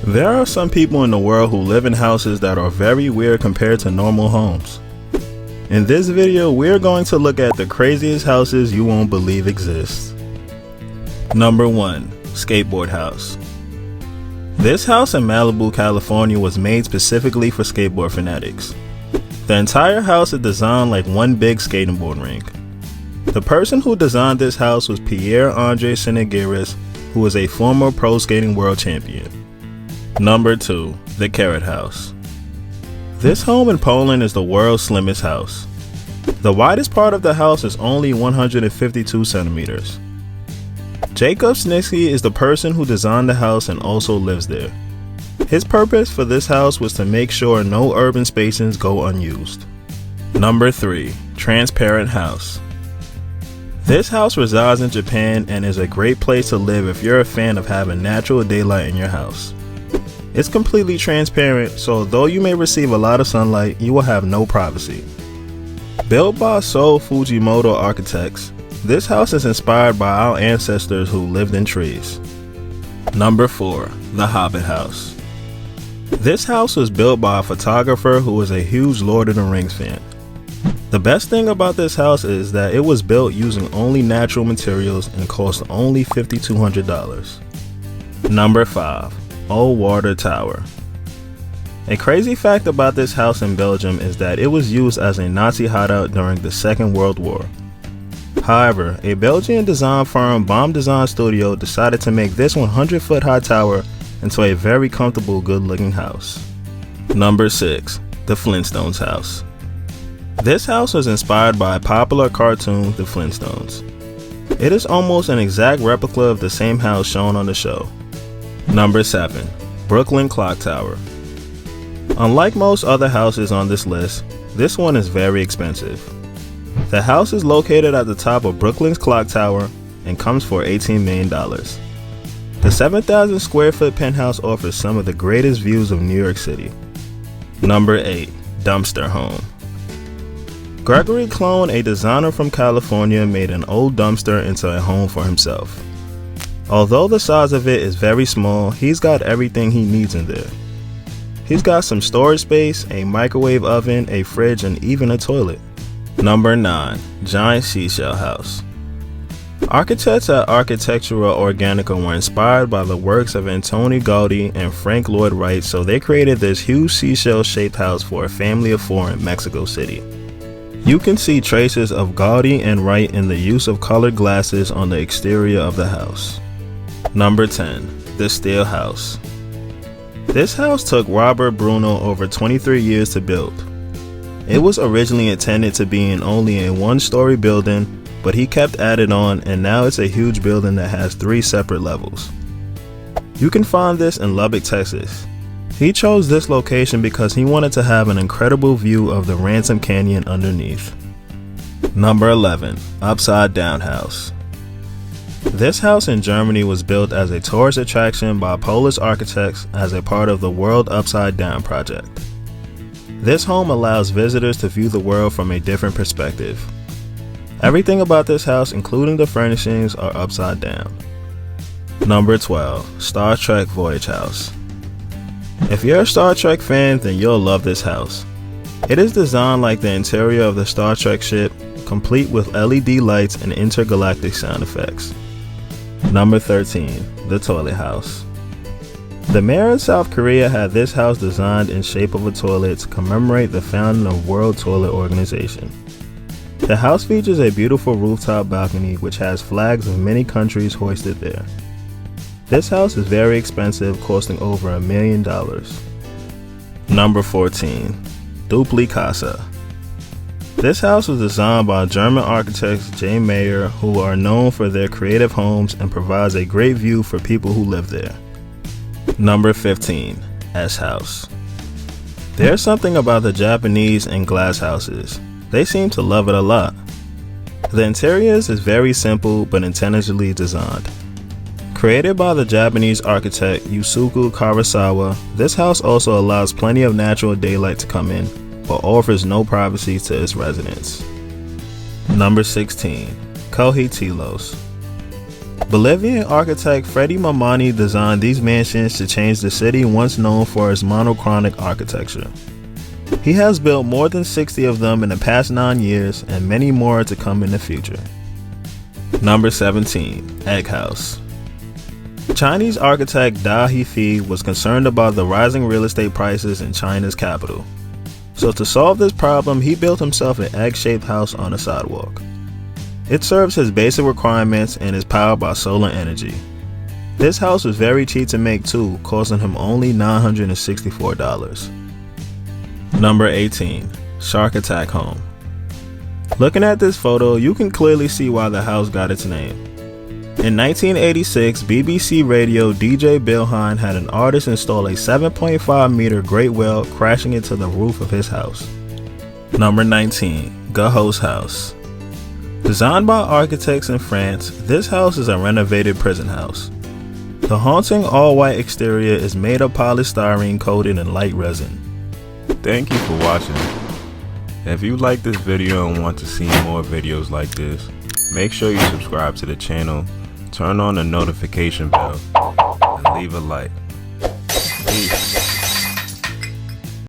There are some people in the world who live in houses that are very weird compared to normal homes. In this video, we're going to look at the craziest houses you won't believe exist. Number 1. Skateboard House. This house in Malibu, California was made specifically for skateboard fanatics. The entire house is designed like one big skating board rink. The person who designed this house was Pierre-Andre Senegiris, who was a former pro skating world champion. Number 2. The Carrot House. This home in Poland is the world's slimmest house. The widest part of the house is only 152 centimeters. Jacob Snitsky is the person who designed the house and also lives there. His purpose for this house was to make sure no urban spaces go unused. Number 3. Transparent House. This house resides in Japan and is a great place to live if you're a fan of having natural daylight in your house. It's completely transparent, so though you may receive a lot of sunlight, you will have no privacy. Built by Sou Fujimoto architects, this house is inspired by our ancestors who lived in trees. Number 4. The Hobbit House. This house was built by a photographer who was a huge Lord of the Rings fan. The best thing about this house is that it was built using only natural materials and cost only $5,200. Number 5. Old Water Tower. A crazy fact about this house in Belgium is that it was used as a Nazi hideout during the Second World War. However, a Belgian design firm, Bomb Design Studio, decided to make this 100-foot high tower into a very comfortable, good-looking house. Number 6. The Flintstones House. This house was inspired by a popular cartoon, The Flintstones. It is almost an exact replica of the same house shown on the show. Number 7. Brooklyn Clock Tower. Unlike most other houses on this list, this one is very expensive. The house is located at the top of Brooklyn's Clock Tower and comes for $18 million. The 7,000 square foot penthouse offers some of the greatest views of New York City. Number 8. Dumpster Home. Gregory Clone, a designer from California, made an old dumpster into a home for himself. Although the size of it is very small, he's got everything he needs in there. He's got some storage space, a microwave oven, a fridge, and even a toilet. Number 9. Giant Seashell House. Architects at Architectura Organica were inspired by the works of Antoni Gaudí and Frank Lloyd Wright, so they created this huge seashell-shaped house for a family of 4 in Mexico City. You can see traces of Gaudí and Wright in the use of colored glasses on the exterior of the house. Number 10. The Steel House. This house took Robert Bruno over 23 years to build. It was originally intended to be only a one-story building, but he kept adding on, and now it's a huge building that has 3 separate levels. You can find this in Lubbock, Texas. He chose this location because he wanted to have an incredible view of the Ransom Canyon underneath. Number 11. UpsideDown House. This house in Germany was built as a tourist attraction by Polish architects as a part of the World Upside Down project. This home allows visitors to view the world from a different perspective. Everything about this house, including the furnishings, are upside down. Number 12. Star Trek Voyage House. If you're a Star Trek fan, then you'll love this house. It is designed like the interior of the Star Trek ship, complete with LED lights and intergalactic sound effects. Number 13. The Toilet House. The mayor in South Korea had this house designed in shape of a toilet to commemorate the founding of World Toilet Organization. The house features a beautiful rooftop balcony which has flags of many countries hoisted there. This house is very expensive, costing over $1 million. Number 14. Duplicato. This house was designed by German architects J. Mayer, who are known for their creative homes and provides a great view for people who live there. Number 15. S House. There's something about the Japanese and glass houses. They seem to love it a lot. The interiors is very simple but intelligently designed. Created by the Japanese architect Yusuke Karasawa, this house also allows plenty of natural daylight to come in, but offers no privacy to its residents. Number 16. Kohi Telos. Bolivian architect Freddy Mamani designed these mansions to change the city once known for its monochromatic architecture. He has built more than 60 of them in the past 9 years, and many more are to come in the future. Number 17. Egg House. Chinese architect Da Hefi was concerned about the rising real estate prices in China's capital. So to solve this problem, he built himself an egg-shaped house on a sidewalk. It serves his basic requirements and is powered by solar energy. This house was very cheap to make too, costing him only $964. Number 18. Shark Attack Home. Looking at this photo, you can clearly see why the house got its name. In 1986, BBC radio DJ Bill Hine had an artist install a 7.5 meter great whale crashing into the roof of his house. Number 19. Hos House. Designed by architects in France, this house is a renovated prison house. The haunting all-white exterior is made of polystyrene coated in light resin. Thank you for watching. If you like this video and want to see more videos like this, make sure you subscribe to the channel, turn on the notification bell, and leave a like. Peace.